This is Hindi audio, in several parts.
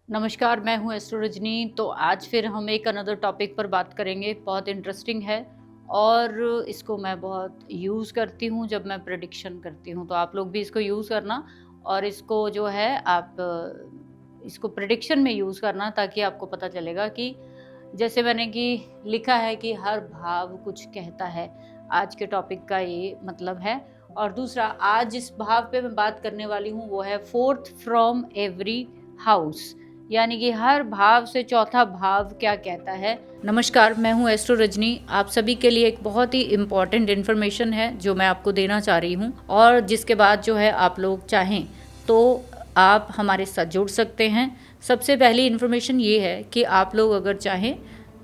नमस्कार, मैं हूँ एस्ट्रो रजनी। तो आज फिर हम एक अनदर टॉपिक पर बात करेंगे। बहुत इंटरेस्टिंग है और इसको मैं बहुत यूज़ करती हूँ जब मैं प्रेडिक्शन करती हूँ। तो आप लोग भी इसको यूज़ करना और इसको जो है आप इसको प्रेडिक्शन में यूज़ करना, ताकि आपको पता चलेगा कि जैसे मैंने कि लिखा है कि हर भाव कुछ कहता है। आज के टॉपिक का ये मतलब है। और दूसरा, आज जिस भाव पे मैं बात करने वाली हूँ वो है फोर्थ फ्रॉम एवरी हाउस, यानी कि हर भाव से चौथा भाव क्या कहता है। नमस्कार, मैं हूँ एस्ट्रो रजनी। आप सभी के लिए एक बहुत ही इम्पॉर्टेंट इन्फॉर्मेशन है जो मैं आपको देना चाह रही हूँ, और जिसके बाद जो है आप लोग चाहें तो आप हमारे साथ जुड़ सकते हैं। सबसे पहली इन्फॉर्मेशन ये है कि आप लोग अगर चाहें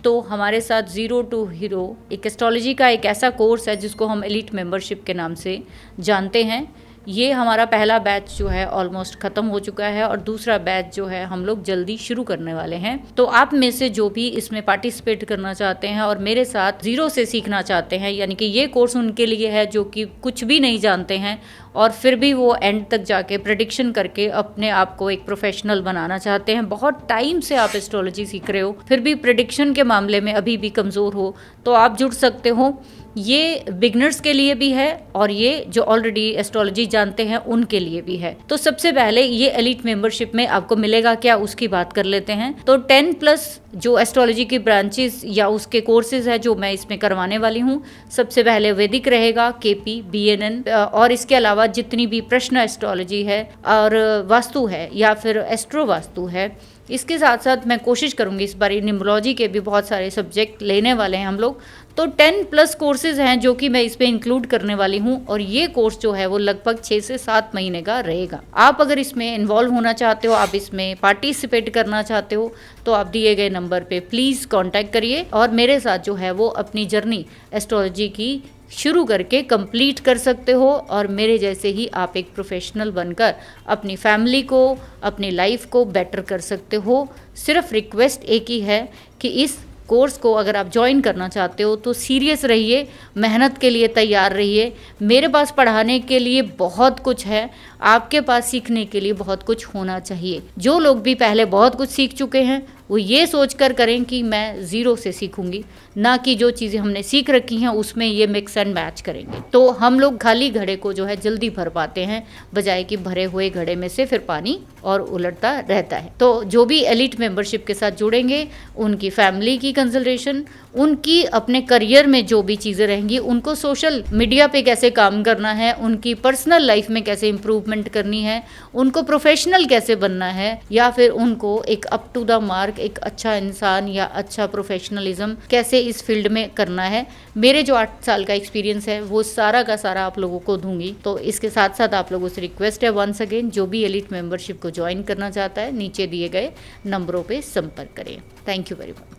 तो हमारे साथ ज़ीरो टू हीरो एक एस्ट्रोलॉजी का एक ऐसा कोर्स है जिसको हम एलिट मेंबरशिप के नाम से जानते हैं। ये हमारा पहला बैच जो है ऑलमोस्ट ख़त्म हो चुका है और दूसरा बैच जो है हम लोग जल्दी शुरू करने वाले हैं। तो आप में से जो भी इसमें पार्टिसिपेट करना चाहते हैं और मेरे साथ ज़ीरो से सीखना चाहते हैं, यानी कि ये कोर्स उनके लिए है जो कि कुछ भी नहीं जानते हैं और फिर भी वो एंड तक जाके प्रेडिक्शन करके अपने आप को एक प्रोफेशनल बनाना चाहते हैं। बहुत टाइम से आप एस्ट्रोलॉजी सीख रहे हो फिर भी प्रेडिक्शन के मामले में अभी भी कमज़ोर हो, तो आप जुड़ सकते हो। ये बिगनर्स के लिए भी है और ये जो ऑलरेडी एस्ट्रोलॉजी जानते हैं उनके लिए भी है। तो सबसे पहले ये एलिट मेंबरशिप में आपको मिलेगा क्या, उसकी बात कर लेते हैं। तो 10+ जो एस्ट्रोलॉजी की ब्रांचेस या उसके कोर्सेज है जो मैं इसमें करवाने वाली हूँ। सबसे पहले वैदिक रहेगा, केपी, बीएनएन, और इसके अलावा जितनी भी प्रश्न एस्ट्रोलॉजी है और वास्तु है या फिर एस्ट्रो वास्तु है। इसके साथ साथ मैं कोशिश करूंगी, इस बार न्यूमरोलॉजी के भी बहुत सारे सब्जेक्ट लेने वाले हैं हम लोग। तो 10+ कोर्सेज हैं जो कि मैं इस पे इंक्लूड करने वाली हूँ, और ये कोर्स जो है वो लगभग 6 से 7 महीने का रहेगा। आप अगर इसमें इन्वॉल्व होना चाहते हो, आप इसमें पार्टिसिपेट करना चाहते हो, तो आप दिए गए नंबर पे प्लीज़ कांटेक्ट करिए और मेरे साथ जो है वो अपनी जर्नी एस्ट्रोलॉजी की शुरू करके कंप्लीट कर सकते हो। और मेरे जैसे ही आप एक प्रोफेशनल बनकर अपनी फैमिली को, अपनी लाइफ को बेटर कर सकते हो। सिर्फ रिक्वेस्ट एक ही है कि इस कोर्स को अगर आप ज्वाइन करना चाहते हो तो सीरियस रहिए, मेहनत के लिए तैयार रहिए। मेरे पास पढ़ाने के लिए बहुत कुछ है, आपके पास सीखने के लिए बहुत कुछ होना चाहिए। जो लोग भी पहले बहुत कुछ सीख चुके हैं वो ये सोच कर करें कि मैं ज़ीरो से सीखूंगी, ना कि जो चीज़ें हमने सीख रखी हैं उसमें ये मिक्स एंड मैच करेंगे। तो हम लोग खाली घड़े को जो है जल्दी भर पाते हैं, बजाय कि भरे हुए घड़े में से फिर पानी और उलटता रहता है। तो जो भी एलिट मेंबरशिप के साथ जुड़ेंगे उनकी फैमिली की कंसल्टेशन, उनकी अपने करियर में जो भी चीज़ें रहेंगी, उनको सोशल मीडिया पे कैसे काम करना है, उनकी पर्सनल लाइफ में कैसे इंप्रूवमेंट करनी है, उनको प्रोफेशनल कैसे बनना है, या फिर उनको एक अप टू द मार्क एक अच्छा इंसान या अच्छा प्रोफेशनलिज्म कैसे इस फील्ड में करना है। मेरे जो 8 साल का एक्सपीरियंस है वो सारा का सारा आप लोगों को दूंगी। तो इसके साथ साथ आप लोगों से रिक्वेस्ट है वंस अगेन, जो भी एलिट मेंबरशिप को ज्वाइन करना चाहता है नीचे दिए गए नंबरों पे संपर्क करें। Thank you very much.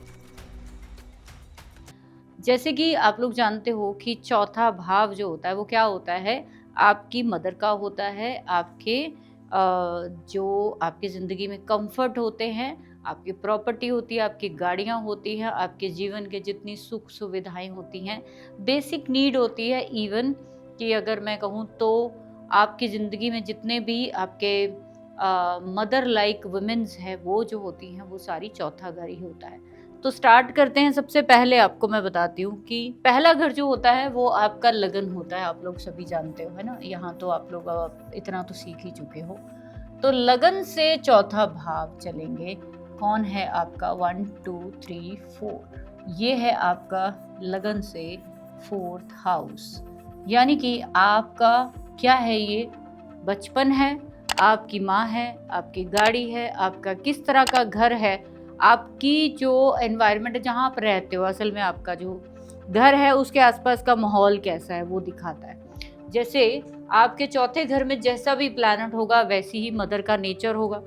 जैसे कि आप लोग जानते हो कि चौथा भाव जो होता है वो क्या होता है, आपकी मदर का होता है। आपके जो आपकी ज़िंदगी में कंफर्ट होते हैं, आपकी प्रॉपर्टी होती है, आपकी गाड़ियाँ होती हैं, आपके जीवन के जितनी सुख सुविधाएं होती हैं, बेसिक नीड होती है। इवन कि अगर मैं कहूँ तो आपकी ज़िंदगी में जितने भी आपके मदर लाइक वुमेन्स हैं वो जो होती हैं वो सारी चौथा घर ही होता है। तो स्टार्ट करते हैं। सबसे पहले आपको मैं बताती हूँ कि पहला घर जो होता है वो आपका लगन होता है। आप लोग सभी जानते हो, है ना। यहाँ तो आप लोग इतना तो सीख ही चुके हो। तो लगन से चौथा भाव चलेंगे। कौन है आपका 1 2 3 4, ये है आपका लगन से 4th हाउस, यानी कि आपका क्या है, ये बचपन है, आपकी माँ है, आपकी गाड़ी है, आपका किस तरह का घर है, आपकी जो एनवायरनमेंट है जहाँ आप रहते हो, असल में आपका जो घर है उसके आसपास का माहौल कैसा है वो दिखाता है। जैसे आपके चौथे घर में जैसा भी प्लैनेट होगा वैसी ही मदर का नेचर होगा,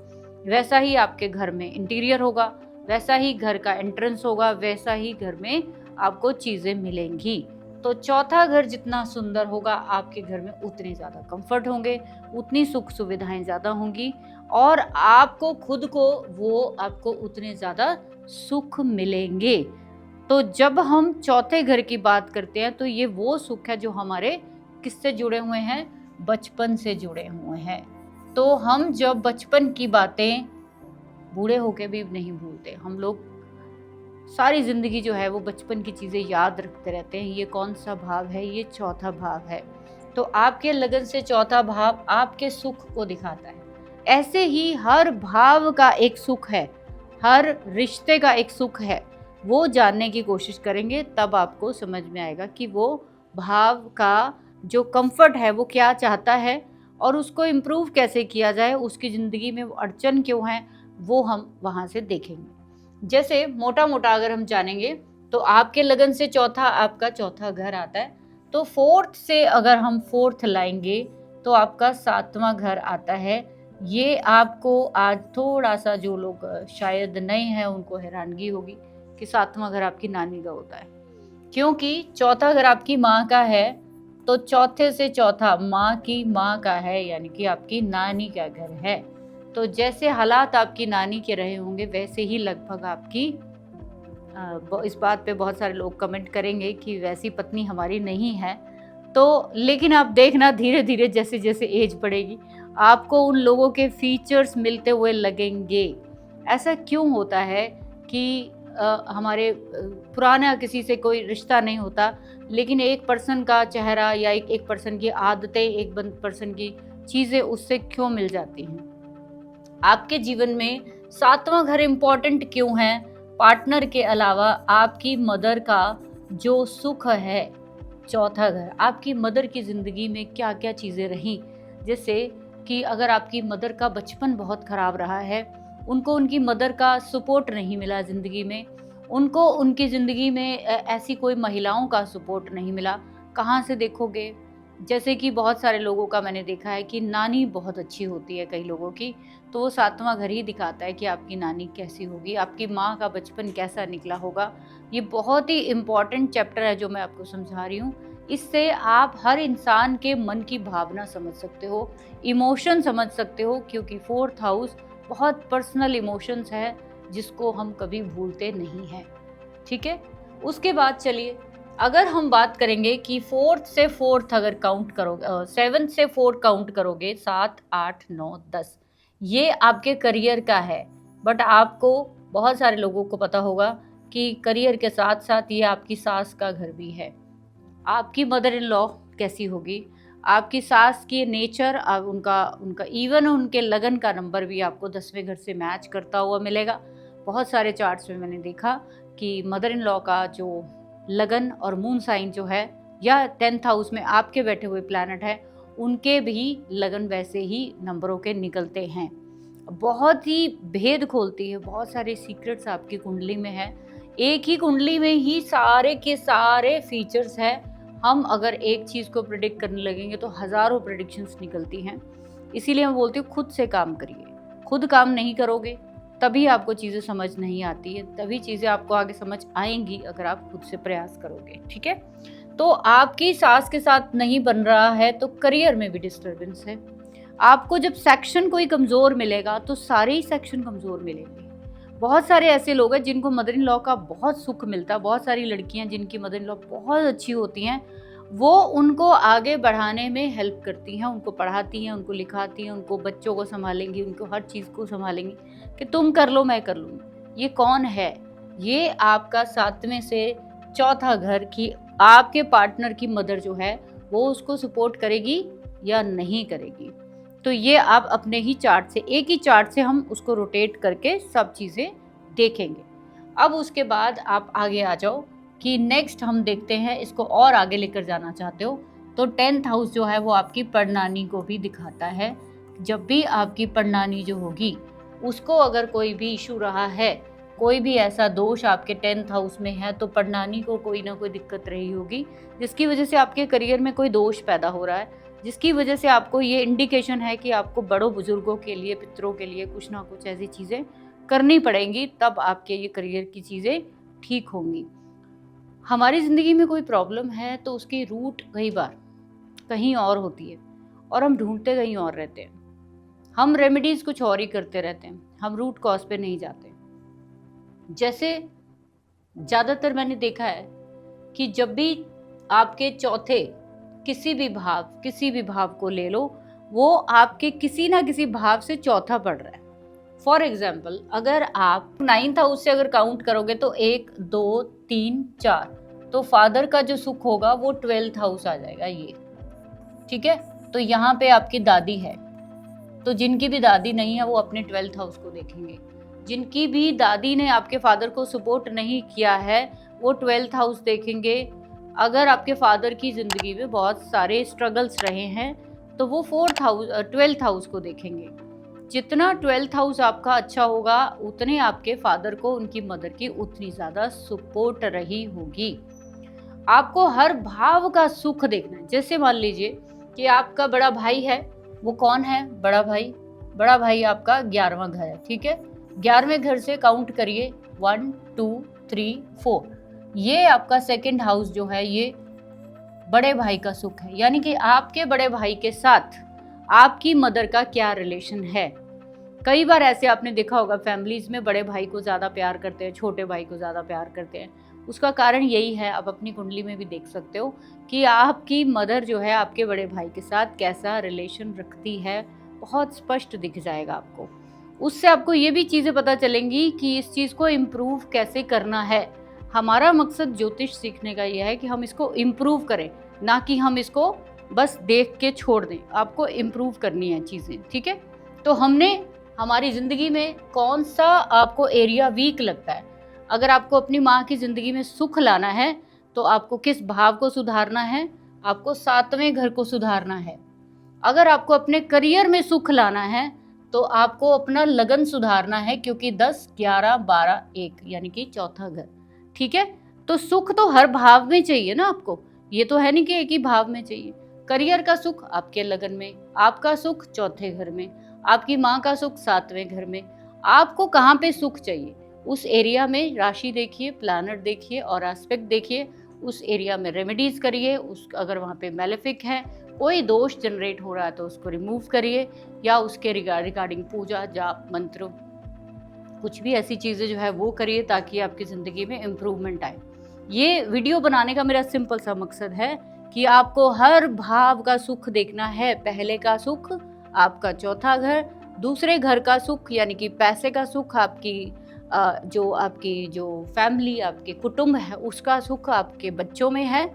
वैसा ही आपके घर में इंटीरियर होगा, वैसा ही घर का एंट्रेंस होगा, वैसा ही घर में आपको चीज़ें मिलेंगी। तो चौथा घर जितना सुंदर होगा आपके घर में उतने ज़्यादा कंफर्ट होंगे, उतनी सुख सुविधाएं ज़्यादा होंगी, और आपको खुद को वो आपको उतने ज़्यादा सुख मिलेंगे। तो जब हम चौथे घर की बात करते हैं तो ये वो सुख है जो हमारे किससे जुड़े हुए हैं, बचपन से जुड़े हुए हैं। तो हम जब बचपन की बातें बूढ़े होके भी नहीं भूलते। हम लोग सारी ज़िंदगी जो है वो बचपन की चीज़ें याद रखते रहते हैं। ये कौन-सा भाव है? ये चौथा भाव है। तो आपके लगन से चौथा भाव आपके सुख को दिखाता है। ऐसे ही हर भाव का एक सुख है, हर रिश्ते का एक सुख है। वो जानने की कोशिश करेंगे तब आपको समझ में आएगा कि वो भाव का जो कंफर्ट है वो क्या चाहता है और उसको इम्प्रूव कैसे किया जाए, उसकी ज़िंदगी में वो अड़चन क्यों है, वो हम वहाँ से देखेंगे। जैसे मोटा-मोटा अगर हम जानेंगे तो आपके लगन से चौथा आपका चौथा घर आता है। तो फोर्थ से अगर हम फोर्थ लाएंगे तो आपका सातवां घर आता है। ये आपको आज थोड़ा-सा जो लोग शायद नए हैं उनको हैरानगी होगी कि सातवां घर आपकी नानी का होता है। क्योंकि चौथा घर आपकी माँ का है, तो चौथे से चौथा माँ की माँ का है, यानी कि आपकी नानी का घर है। तो जैसे हालात आपकी नानी के रहे होंगे वैसे ही लगभग आपकी इस बात पे बहुत सारे लोग कमेंट करेंगे कि वैसी पत्नी हमारी नहीं है। तो लेकिन आप देखना धीरे-धीरे जैसे-जैसे एज बढ़ेगी आपको उन लोगों के फीचर्स मिलते हुए लगेंगे। ऐसा क्यों होता है कि हमारे पुराना किसी से कोई रिश्ता नहीं होता, लेकिन एक पर्सन का चेहरा या एक पर्सन की आदतें, एक पर्सन की चीज़ें उससे क्यों मिल जाती हैं? आपके जीवन में सातवां घर इम्पोर्टेंट क्यों है? पार्टनर के अलावा आपकी मदर का जो सुख है, चौथा घर, आपकी मदर की ज़िंदगी में क्या-क्या चीज़ें रहीं, जैसे कि अगर आपकी मदर का बचपन बहुत ख़राब रहा है, उनको उनकी मदर का सपोर्ट नहीं मिला ज़िंदगी में, उनको उनकी ज़िंदगी में ऐसी कोई महिलाओं का सपोर्ट नहीं मिला, कहाँ से देखोगे? जैसे कि बहुत सारे लोगों का मैंने देखा है कि नानी बहुत अच्छी होती है कई लोगों की, तो वो सातवां घर ही दिखाता है कि आपकी नानी कैसी होगी, आपकी माँ का बचपन कैसा निकला होगा। ये बहुत ही इम्पॉर्टेंट चैप्टर है जो मैं आपको समझा रही हूँ। इससे आप हर इंसान के मन की भावना समझ सकते हो, इमोशन समझ सकते हो, क्योंकि फोर्थ हाउस बहुत पर्सनल इमोशंस है जिसको हम कभी भूलते नहीं हैं। ठीक है, उसके बाद चलिए अगर हम बात करेंगे कि फोर्थ से फोर्थ अगर काउंट करोगे, सेवन्थ से फोर्थ काउंट करोगे, 7, 8, 9, 10, ये आपके करियर का है। बट आपको बहुत सारे लोगों को पता होगा कि करियर के साथ साथ ये आपकी सास का घर भी है। आपकी मदर इन लॉ कैसी होगी, आपकी सास की नेचर, उनका उनका इवन उनके लगन का नंबर भी आपको 10वें घर से मैच करता हुआ मिलेगा। बहुत सारे चार्ट्स में मैंने देखा कि मदर इन लॉ का जो लगन और मून साइन जो है या 10th हाउस में आपके बैठे हुए प्लैनेट है, उनके भी लगन वैसे ही नंबरों के निकलते हैं। बहुत ही भेद खोलती है, बहुत सारे सीक्रेट्स आपकी कुंडली में है। एक ही कुंडली में ही सारे के सारे फीचर्स हैं। हम अगर एक चीज़ को प्रिडिक्ट करने लगेंगे तो हज़ारों प्रिडिक्शंस निकलती हैं। इसीलिए मैं बोलती हूँ खुद से काम करिए। खुद काम नहीं करोगे तभी आपको चीज़ें समझ नहीं आती है, तभी चीज़ें आपको आगे समझ आएंगी अगर आप खुद से प्रयास करोगे। ठीक है, तो आपकी सास के साथ नहीं बन रहा है तो करियर में भी डिस्टर्बेंस है। आपको जब सेक्शन कोई कमज़ोर मिलेगा तो सारे ही सेक्शन कमज़ोर मिलेंगे। बहुत सारे ऐसे लोग हैं जिनको मदर इन लॉ का बहुत सुख मिलता है, बहुत सारी लड़कियां जिनकी मदर इन लॉ बहुत अच्छी होती हैं, वो उनको आगे बढ़ाने में हेल्प करती हैं, उनको पढ़ाती हैं, उनको लिखाती हैं, उनको बच्चों को संभालेंगी, उनको हर चीज़ को संभालेंगी कि तुम कर लो मैं कर लूँगी। ये कौन है? ये आपका 7वें से चौथा घर की आपके पार्टनर की मदर जो है वो उसको सपोर्ट करेगी या नहीं करेगी। तो ये आप अपने ही चार्ट से, एक ही चार्ट से हम उसको रोटेट करके सब चीज़ें देखेंगे। अब उसके बाद आप आगे आ जाओ कि नेक्स्ट हम देखते हैं, इसको और आगे लेकर जाना चाहते हो तो 10th हाउस जो है वो आपकी परनानी को भी दिखाता है। जब भी आपकी परनानी जो होगी उसको अगर कोई भी इशू रहा है, कोई भी ऐसा दोष आपके 10th हाउस में है, तो परनानी को कोई ना कोई दिक्कत रही होगी जिसकी वजह से आपके करियर में कोई दोष पैदा हो रहा है, जिसकी वजह से आपको ये इंडिकेशन है कि आपको बड़ों बुजुर्गों के लिए, पितरों के लिए कुछ ना कुछ ऐसी चीज़ें करनी पड़ेंगी, तब आपके ये करियर की चीज़ें ठीक होंगी। हमारी ज़िंदगी में कोई प्रॉब्लम है तो उसकी रूट कई बार कहीं और होती है और हम ढूंढते कहीं और रहते हैं। हम रेमेडीज़ कुछ और ही करते रहते हैं, हम रूट कॉज पे नहीं जाते। जैसे ज़्यादातर मैंने देखा है कि जब भी आपके चौथे किसी भी भाव को ले लो, वो आपके किसी ना किसी भाव से चौथा पड़ रहा है। फॉर एग्जाम्पल अगर आप 9th हाउस से अगर काउंट करोगे तो 1 2 3 4, तो फादर का जो सुख होगा वो 12th हाउस आ जाएगा ये, ठीक है। तो यहाँ पे आपकी दादी है, तो जिनकी भी दादी नहीं है वो अपने 12th हाउस को देखेंगे। जिनकी भी दादी ने आपके फादर को सपोर्ट नहीं किया है वो 12th हाउस देखेंगे। अगर आपके फादर की जिंदगी में बहुत सारे स्ट्रगल्स रहे हैं तो वो 12th हाउस को देखेंगे। जितना 12th हाउस आपका अच्छा होगा उतने आपके फादर को उनकी मदर की उतनी ज्यादा सपोर्ट रही होगी। आपको हर भाव का सुख देखना है। जैसे मान लीजिए कि आपका बड़ा भाई है, वो कौन है? बड़ा भाई। बड़ा भाई आपका 11वां घर है, ठीक है। 11वें घर से काउंट करिए 1 2 3 4, ये आपका सेकंड हाउस जो है ये बड़े भाई का सुख है। यानी कि आपके बड़े भाई के साथ आपकी मदर का क्या रिलेशन है। कई बार ऐसे आपने देखा होगा फैमिलीज में बड़े भाई को ज्यादा प्यार करते हैं, छोटे भाई को ज्यादा प्यार करते हैं। उसका कारण यही है, आप अपनी कुंडली में भी देख सकते हो कि आपकी मदर जो है आपके बड़े भाई के साथ कैसा रिलेशन रखती है, बहुत स्पष्ट दिख जाएगा आपको। उससे आपको ये भी चीजें पता चलेंगी कि इस चीज को इम्प्रूव कैसे करना है। हमारा मकसद ज्योतिष सीखने का यह है कि हम इसको इम्प्रूव करें, ना कि हम इसको बस देख के छोड़ दें। आपको इम्प्रूव करनी है चीजें, ठीक है। तो हमने हमारी जिंदगी में कौन सा आपको एरिया वीक लगता है, अगर आपको अपनी माँ की जिंदगी में सुख लाना है तो आपको किस भाव को सुधारना है? आपको 7वें घर को सुधारना है। अगर आपको अपने करियर में सुख लाना है तो आपको अपना लगन सुधारना है, क्योंकि 10 11 12 1 यानी कि चौथा घर, ठीक है। तो सुख तो हर भाव में चाहिए ना आपको, ये तो है नहीं कि एक ही भाव में चाहिए। करियर का सुख आपके लगन में, आपका सुख चौथे घर में, आपकी माँ का सुख 7वें घर में। आपको कहाँ पे सुख चाहिए उस एरिया में राशि देखिए, प्लैनेट देखिए और एस्पेक्ट देखिए, उस एरिया में रेमेडीज करिए। उस अगर वहाँ पे मैलेफिक है, कोई दोष जनरेट हो रहा है तो उसको रिमूव करिए, या उसके रिगार्डिंग पूजा जाप मंत्र कुछ भी ऐसी चीज़ें जो है वो करिए, ताकि आपकी ज़िंदगी में इम्प्रूवमेंट आए। ये वीडियो बनाने का मेरा सिंपल सा मकसद है कि आपको हर भाव का सुख देखना है। पहले का सुख आपका चौथा घर, दूसरे घर का सुख यानी कि पैसे का सुख आपकी आपकी जो फैमिली आपके कुटुंब है उसका सुख आपके बच्चों में है,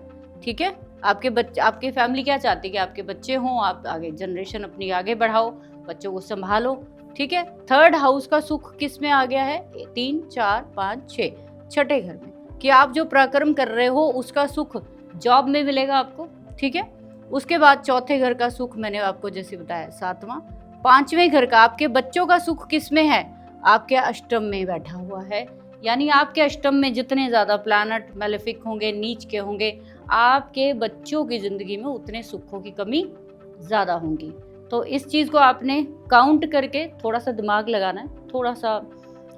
ठीक है। आपके फैमिली क्या चाहती है कि आपके बच्चे हों, आप आगे जनरेशन अपनी आगे बढ़ाओ, बच्चों को संभालो, ठीक है। 3rd हाउस का सुख किस में आ गया है? 3 4 5 6 छठे घर में, कि आप जो पराक्रम कर रहे हो उसका सुख जॉब में मिलेगा आपको, ठीक है। उसके बाद चौथे घर का सुख मैंने आपको जैसे बताया 7वां। 5वें घर का आपके बच्चों का सुख किस में है? आपके अष्टम में बैठा हुआ है। यानी आपके अष्टम में जितने ज्यादा प्लैनेट मैलेफिक होंगे, नीच के होंगे, आपके बच्चों की जिंदगी में उतने सुखों की कमी ज्यादा होंगी। तो इस चीज को आपने काउंट करके थोड़ा सा दिमाग लगाना है, थोड़ा सा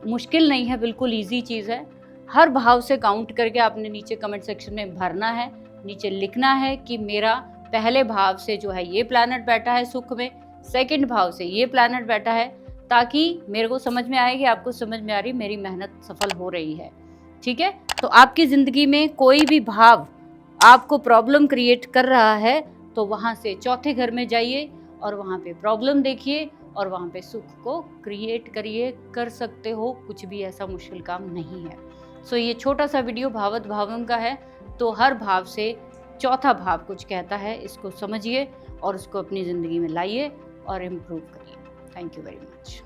मुश्किल नहीं है, बिल्कुल ईजी चीज है। हर भाव से काउंट करके आपने नीचे कमेंट सेक्शन में भरना है, नीचे लिखना है कि मेरा पहले भाव से जो है ये प्लैनेट बैठा है सुख में, सेकंड भाव से ये प्लैनेट बैठा है, ताकि मेरे को समझ में आए कि आपको समझ में आ रही मेरी मेहनत सफल हो रही है, ठीक है। तो आपकी जिंदगी में कोई भी भाव आपको प्रॉब्लम क्रिएट कर रहा है तो वहां से चौथे घर में जाइए और वहां पे प्रॉब्लम देखिए और वहां पे सुख को क्रिएट करिए। कर सकते हो, कुछ भी ऐसा मुश्किल काम नहीं है। सो ये छोटा सा वीडियो भावत भावम का है, तो हर भाव से चौथा भाव कुछ कहता है, इसको समझिए और उसको अपनी ज़िंदगी में लाइए और इम्प्रूव करिए। Thank you very much.